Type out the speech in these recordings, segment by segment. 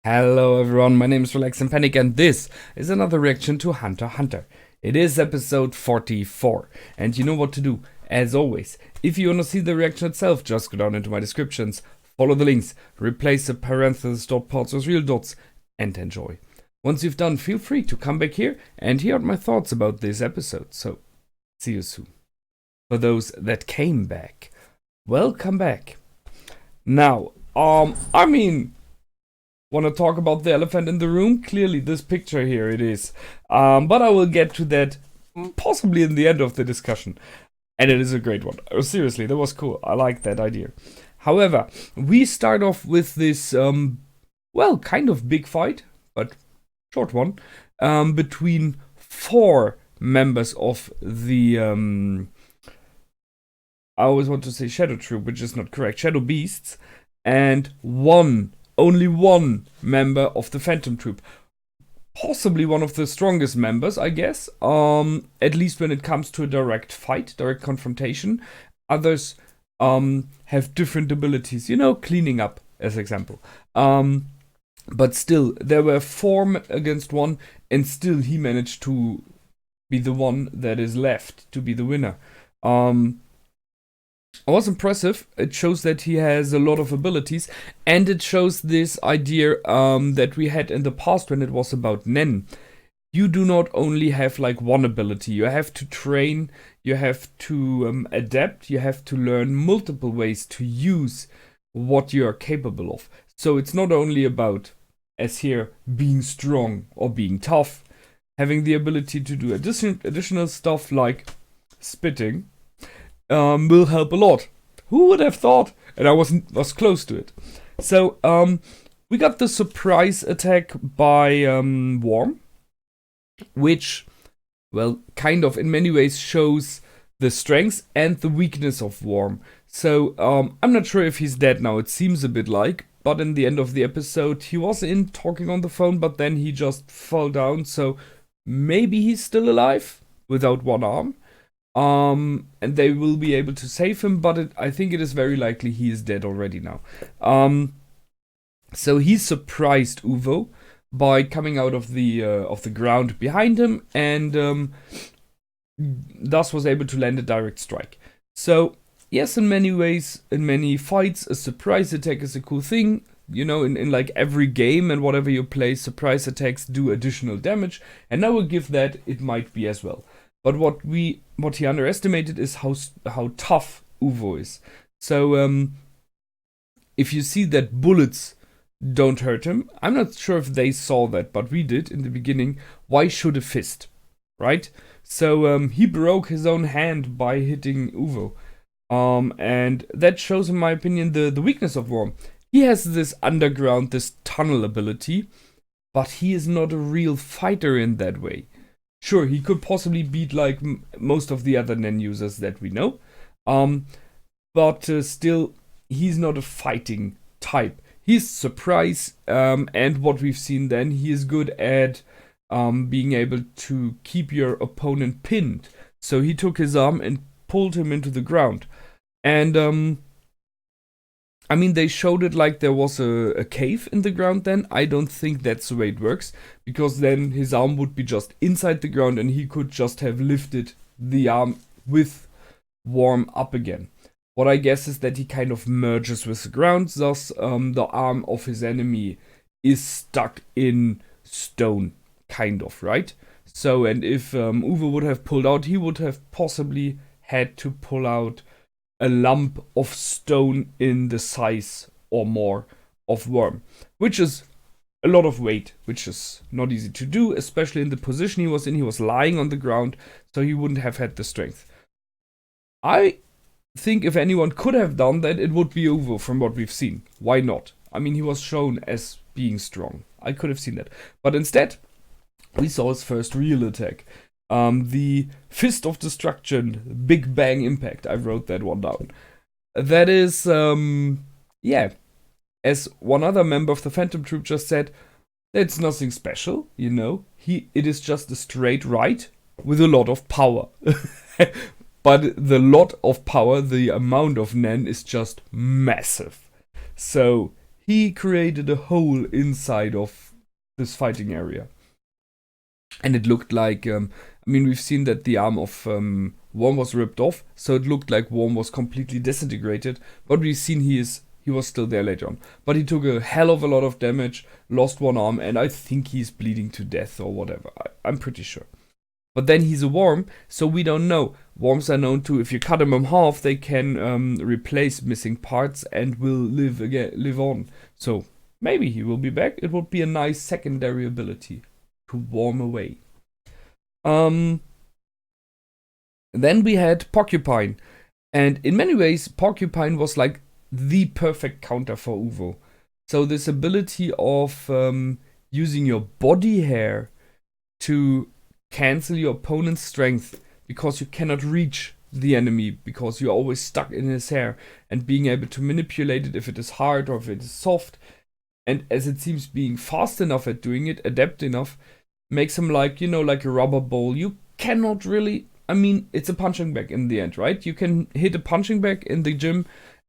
Hello everyone, my name is Relax and Panic and this is another reaction to Hunter x Hunter. It is episode 44 and you know what to do. As always, if you want to see the reaction itself, just go down into my descriptions, follow the links, replace the parentheses dot parts with real dots and enjoy. Once you've done, feel free to come back here and hear out my thoughts about this episode. So, see you soon. For those that came back, welcome back. Now, want to talk about the elephant in the room? Clearly, this picture here it is. But I will get to that possibly in the end of the discussion. And it is a great one. Oh, seriously, that was cool. I like that idea. However, we start off with this, kind of big fight, but short one, between 4 members of the, I always want to say Shadow Troop, which is not correct, Shadow Beasts, and only one member of the Phantom Troop. Possibly one of the strongest members, I guess. At least when it comes to a direct fight, direct confrontation. Others have different abilities, you know, cleaning up, as example. But still, there were 4 against 1, and still he managed to be the one that is left to be the winner. It was impressive. It shows that he has a lot of abilities, and it shows this idea that we had in the past when it was about Nen. You do not only have like one ability, you have to train, you have to adapt, you have to learn multiple ways to use what you are capable of. So it's not only about, as here, being strong or being tough, having the ability to do additional stuff like spitting. Will help a lot. Who would have thought? And I was close to it. So we got the surprise attack by Worm, which, well, kind of in many ways shows the strengths and the weakness of Worm. So I'm not sure if he's dead now. It seems a bit like, but in the end of the episode, he was in talking on the phone, but then he just fell down. So maybe he's still alive without one arm. And they will be able to save him, but I think it is very likely he is dead already now. So he surprised Uvo by coming out of the ground behind him, and thus was able to land a direct strike. So yes, in many ways, in many fights, a surprise attack is a cool thing. You know, in like every game and whatever you play, surprise attacks do additional damage, and I will give that it might be as well. But what he underestimated is how tough Uvo is. So if you see that bullets don't hurt him, I'm not sure if they saw that, but we did in the beginning. Why shoot a fist, right? So he broke his own hand by hitting Uvo, and that shows, in my opinion, the weakness of Worm. He has this underground, this tunnel ability, but he is not a real fighter in that way. Sure, he could possibly beat like most of the other Nen users that we know, but still, he's not a fighting type. He's surprise, and what we've seen then, he is good at being able to keep your opponent pinned. So he took his arm and pulled him into the ground. And I mean, they showed it like there was a cave in the ground then. I don't think that's the way it works, because then his arm would be just inside the ground and he could just have lifted the arm with Worm up again. What I guess is that he kind of merges with the ground, thus the arm of his enemy is stuck in stone, kind of, right? So, and if Uwe would have pulled out, he would have possibly had to pull out a lump of stone in the size or more of Worm, which is a lot of weight, which is not easy to do, especially in the position he was in. He was lying on the ground, so he wouldn't have had the strength. I think if anyone could have done that, it would be Uvo from what we've seen. Why not? I mean, he was shown as being strong. I could have seen that. But instead, we saw his first real attack. The Fist of Destruction, Big Bang Impact. I wrote that one down. That is, as one other member of the Phantom Troop just said, it's nothing special, you know. It is just a straight right with a lot of power. But the lot of power, the amount of Nen is just massive. So he created a hole inside of this fighting area. And it looked like, I mean, we've seen that the arm of Worm was ripped off, so it looked like Worm was completely disintegrated, but we've seen he was still there later on. But he took a hell of a lot of damage, lost one arm, and I think he's bleeding to death or whatever. I'm pretty sure. But then he's a worm, so we don't know. Worms are known to, if you cut them in half, they can replace missing parts and will live on. So maybe he will be back. It would be a nice secondary ability to warm away. Then we had Porcupine. And in many ways, Porcupine was like the perfect counter for Uvo. So this ability of using your body hair to cancel your opponent's strength because you cannot reach the enemy because you're always stuck in his hair, and being able to manipulate it if it is hard or if it is soft, and as it seems being fast enough at doing it, adept enough, makes him like, you know, like a rubber ball. You cannot really, I mean, it's a punching bag in the end, right? You can hit a punching bag in the gym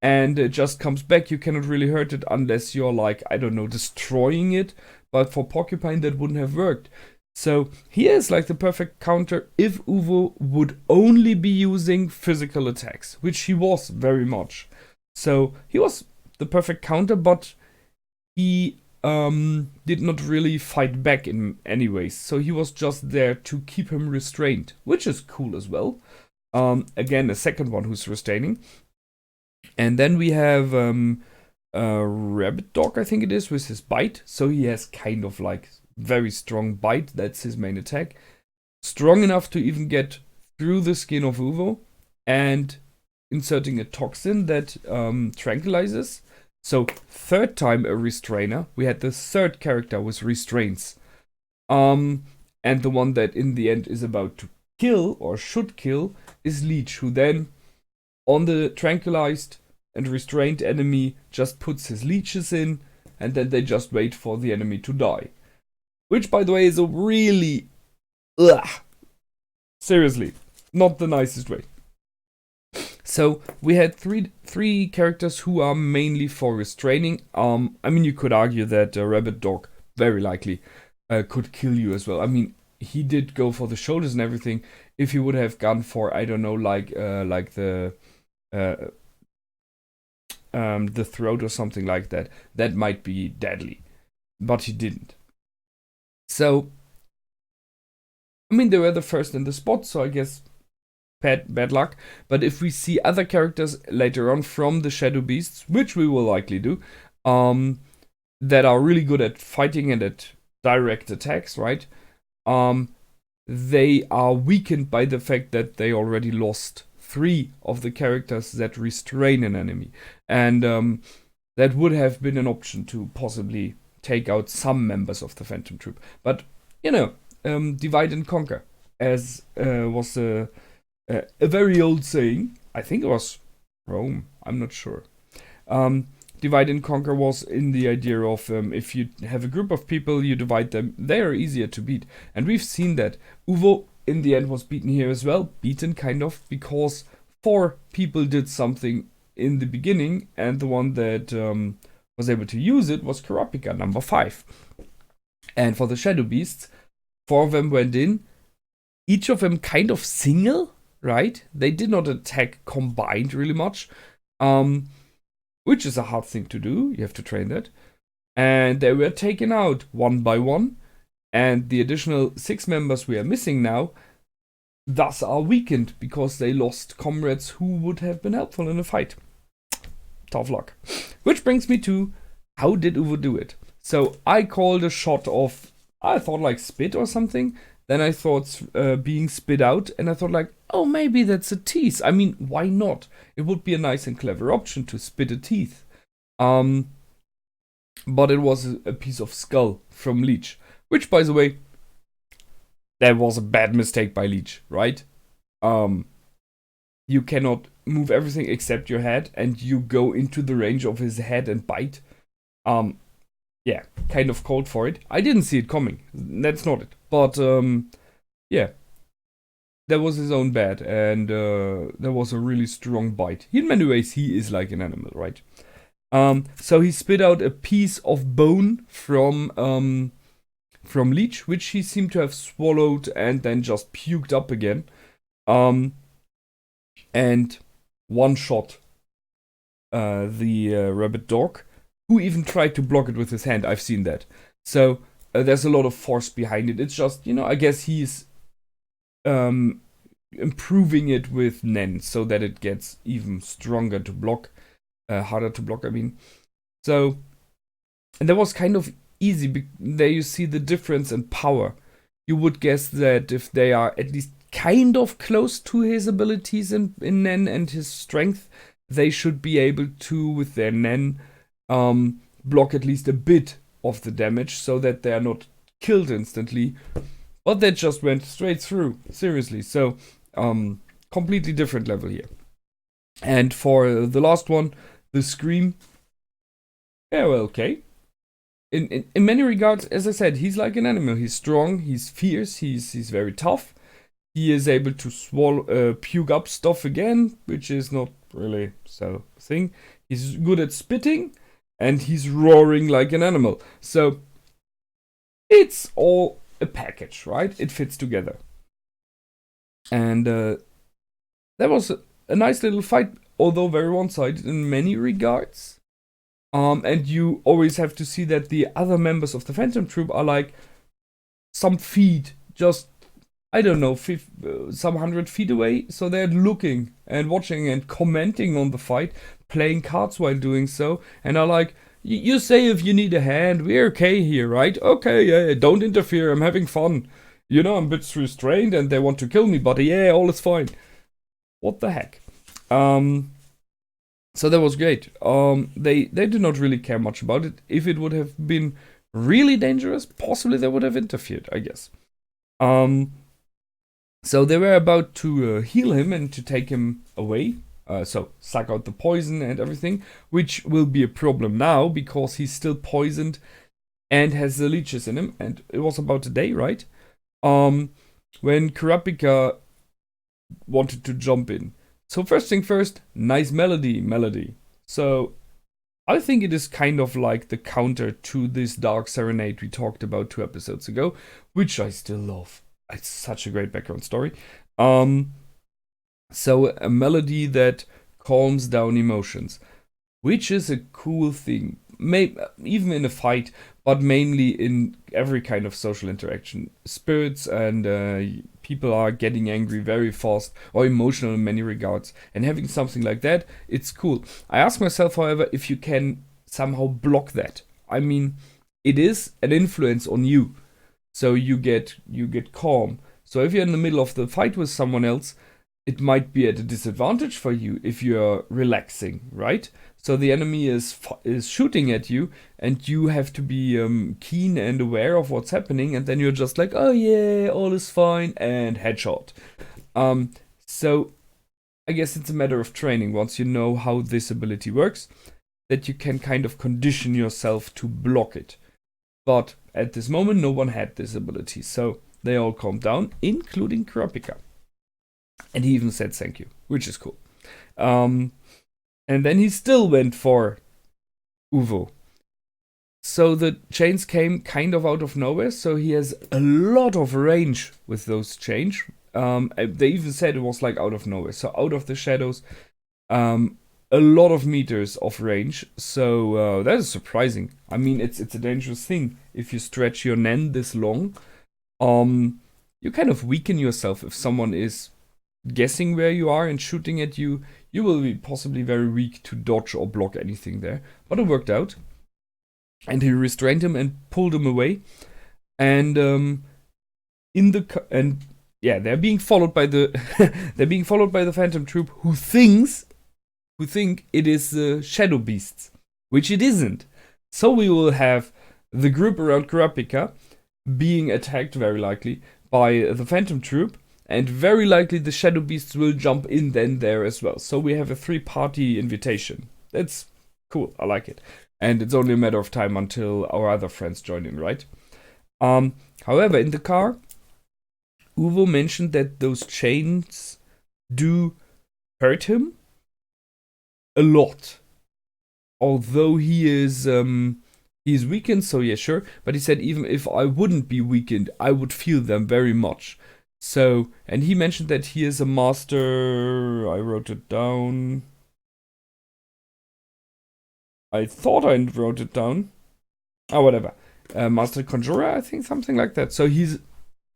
and it just comes back. You cannot really hurt it unless you're like, I don't know, destroying it. But for Porcupine that wouldn't have worked. So he is like the perfect counter if Uvo would only be using physical attacks, which he was very much. So he was the perfect counter, but he did not really fight back in any ways. So he was just there to keep him restrained, which is cool as well. Again, a second one who's restraining. And then we have Rabbit Dog, I think it is, with his bite. So he has kind of like very strong bite. That's his main attack. Strong enough to even get through the skin of Uvo and inserting a toxin that tranquilizes. So third time a restrainer. We had the third character with restraints. And the one that in the end is about to kill or should kill is Leech, who then on the tranquilized and restrained enemy just puts his leeches in, and then they just wait for the enemy to die. Which, by the way, is a really... seriously, not the nicest way. So, we had three characters who are mainly for restraining. I mean, you could argue that Rabbit Dog, very likely, could kill you as well. I mean, he did go for the shoulders and everything. If he would have gone for, I don't know, like the throat or something like that, that might be deadly. But he didn't. So, I mean, they were the first in the spot, so I guess bad luck. But if we see other characters later on from the Shadow Beasts, which we will likely do, that are really good at fighting and at direct attacks, right? They are weakened by the fact that they already lost 3 of the characters that restrain an enemy. And that would have been an option to possibly take out some members of the Phantom Troop. But, you know, divide and conquer, as was a very old saying. I think it was Rome, I'm not sure. Divide and conquer was in the idea of if you have a group of people, you divide them, they are easier to beat. And we've seen that. Uvo in the end was beaten here as well. Beaten kind of because 4 people did something in the beginning, and the one that was able to use it was Kurapika, number 5. And for the Shadow Beasts, 4 of them went in, each of them kind of single, right? They did not attack combined really much, which is a hard thing to do. You have to train that. And they were taken out one by one, and the additional 6 members we are missing now thus are weakened because they lost comrades who would have been helpful in a fight. Tough luck. Which brings me to, how did Uvo do it? So I called a shot of, I thought like spit or something. Then I thought being spit out, and I thought like, oh, maybe that's a teeth. I mean, why not? It would be a nice and clever option to spit a teeth. But it was a piece of skull from Leech. Which, by the way, that was a bad mistake by Leech, right? You cannot move everything except your head, and you go into the range of his head and bite. Yeah, kind of called for it. I didn't see it coming. That's not it. But, yeah. That was his own bad, and there was a really strong bite. In many ways, he is like an animal, right? So he spit out a piece of bone from Leech, which he seemed to have swallowed and then just puked up again. And one shot the rabbit dog, who even tried to block it with his hand. I've seen that. So there's a lot of force behind it. It's just, I guess he's improving it with Nen so that it gets even stronger to block, harder to block, I mean. So, and that was kind of easy. There you see the difference in power. You would guess that if they are at least kind of close to his abilities in Nen and his strength, they should be able to, with their Nen, block at least a bit of the damage so that they are not killed instantly. But that just went straight through, seriously. So, completely different level here. And for the last one, the Scream, yeah, well, okay. In many regards, as I said, he's like an animal. He's strong, he's fierce, he's very tough. He is able to swallow, puke up stuff again, which is not really so thing. He's good at spitting, and he's roaring like an animal. So it's all a package, right? It fits together. And that was a nice little fight, although very one-sided in many regards. And you always have to see that the other members of the Phantom Troop are like some feet, just, I don't know, some 100 feet away. So they're looking and watching and commenting on the fight, playing cards while doing so, and are like, you say if you need a hand, we're okay here, right? Okay, yeah, don't interfere, I'm having fun. I'm a bit restrained and they want to kill me, but yeah, all is fine. What the heck? So that was great. They did not really care much about it. If it would have been really dangerous, possibly they would have interfered, I guess. So they were about to heal him and to take him away. So suck out the poison and everything, which will be a problem now because he's still poisoned and has the leeches in him. And it was about a day, right? When Kurapika wanted to jump in. So first thing first, nice melody. So I think it is kind of like the counter to this Dark Serenade we talked about 2 episodes ago, which I still love. It's such a great background story. So a melody that calms down emotions, which is a cool thing. Even in a fight, but mainly in every kind of social interaction. Spirits and people are getting angry very fast or emotional in many regards. And having something like that, it's cool. I ask myself, however, if you can somehow block that. I mean, it is an influence on you. So you get calm. So if you're in the middle of the fight with someone else, it might be at a disadvantage for you if you're relaxing, right? So the enemy is shooting at you, and you have to be keen and aware of what's happening, and then you're just like, oh yeah, all is fine, and headshot. So I guess it's a matter of training. Once you know how this ability works, that you can kind of condition yourself to block it. But at this moment, no one had this ability, so they all calmed down, including Kurapika. And he even said thank you, which is cool. And then he still went for Uvo. So the chains came kind of out of nowhere, so he has a lot of range with those chains. They even said it was like out of nowhere, so out of the shadows. A lot of meters of range, so that is surprising. I mean, it's a dangerous thing. If you stretch your Nen this long, you kind of weaken yourself. If someone is guessing where you are and shooting at you, you will be possibly very weak to dodge or block anything there. But it worked out, and he restrained him and pulled him away. And they're being followed by the Phantom Troop, who think it is the Shadow Beasts, which it isn't. So we will have the group around Kurapika being attacked, very likely, by the Phantom Troop, and very likely the Shadow Beasts will jump in then there as well. So we have a 3-party invitation. That's cool, I like it. And it's only a matter of time until our other friends join in, right? However, in the car, Uvo mentioned that those chains do hurt him a lot. although he's weakened, so yeah, sure. But he said even if I wouldn't be weakened, I would feel them very much. So, and he mentioned that he is a master. I wrote it down. I thought I wrote it down. Oh, whatever. Master Conjurer, I think, something like that. So he's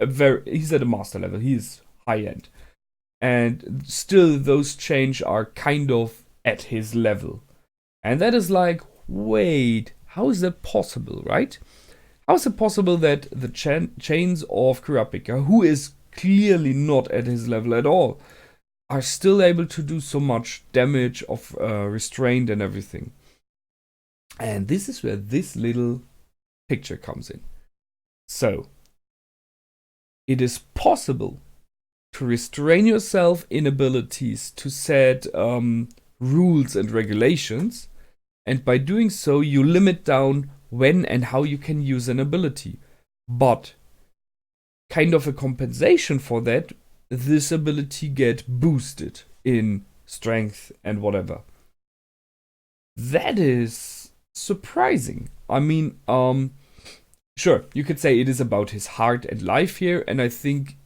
at a master level. He's high end, and still those change are kind of at his level, and that is like, wait, how is that possible, right? How is it possible that the chains of Kurapika, who is clearly not at his level at all, are still able to do so much damage of restrained and everything? And this is where this little picture comes in. So, it is possible to restrain yourself in abilities to set rules and regulations, and by doing so, you limit down when and how you can use an ability. But, kind of a compensation for that, this ability get boosted in strength and whatever. That is surprising. I mean, sure, you could say it is about his heart and life here, and I think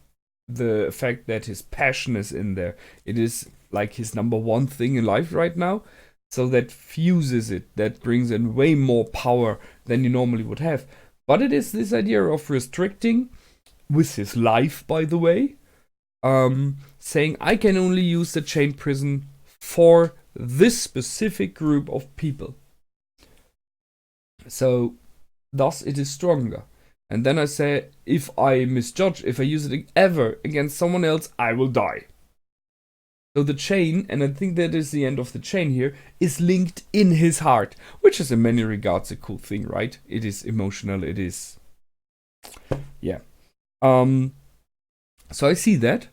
the fact that his passion is in there, it is like his number one thing in life right now, so that fuses it, that brings in way more power than you normally would have. But it is this idea of restricting, with his life, by the way, saying I can only use the chain prison for this specific group of people. So, thus it is stronger. And then I say, if I misjudge, if I use it ever against someone else, I will die. So the chain, and I think that is the end of the chain here, is linked in his heart, which is in many regards a cool thing, right? It is emotional, it is... yeah. So I see that.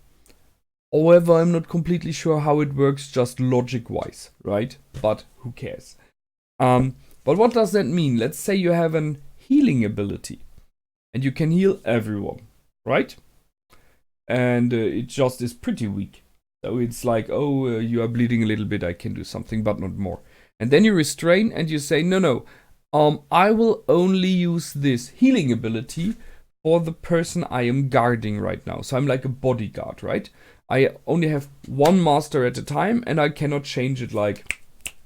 However, I'm not completely sure how it works just logic-wise, right? But who cares? But what does that mean? Let's say you have an healing ability, and you can heal everyone, right? And it just is pretty weak. So it's like, oh, you are bleeding a little bit, I can do something, but not more. And then you restrain and you say, no, I will only use this healing ability for the person I am guarding right now. So I'm like a bodyguard, right? I only have one master at a time, and I cannot change it like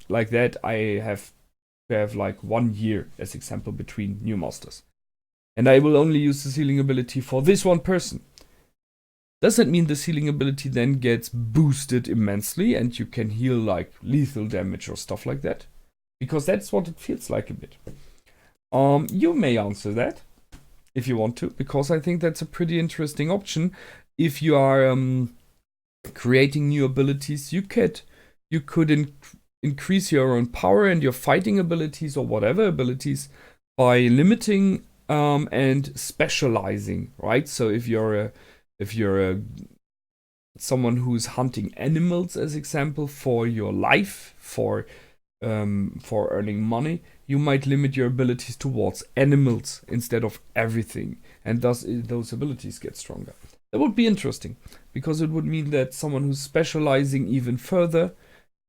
that. I have to have like 1 year, as example, between new masters. And I will only use this healing ability for this one person. Does that mean this healing ability then gets boosted immensely and you can heal like lethal damage or stuff like that? Because that's what it feels like a bit. You may answer that if you want to, because I think that's a pretty interesting option. If you are creating new abilities, you could increase your own power and your fighting abilities or whatever abilities by limiting and specializing, right? So if you're someone who's hunting animals, as example, for your life, for earning money, you might limit your abilities towards animals instead of everything, and thus those abilities get stronger. That would be interesting, because it would mean that someone who's specializing even further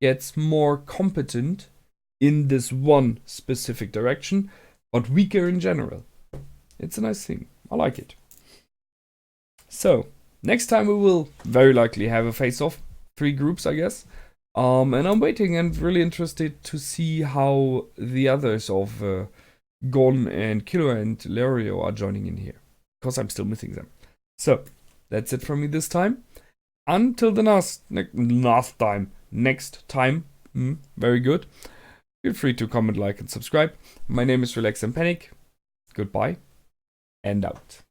gets more competent in this one specific direction, but weaker in general. It's a nice thing. I like it. So, next time we will very likely have a face-off. 3 groups, I guess. And I'm waiting and really interested to see how the others of Gon and Kilo and Leorio are joining in here, because I'm still missing them. So, that's it from me this time. Until the next time. Very good. Feel free to comment, like, and subscribe. My name is Relax and Panic. Goodbye and out.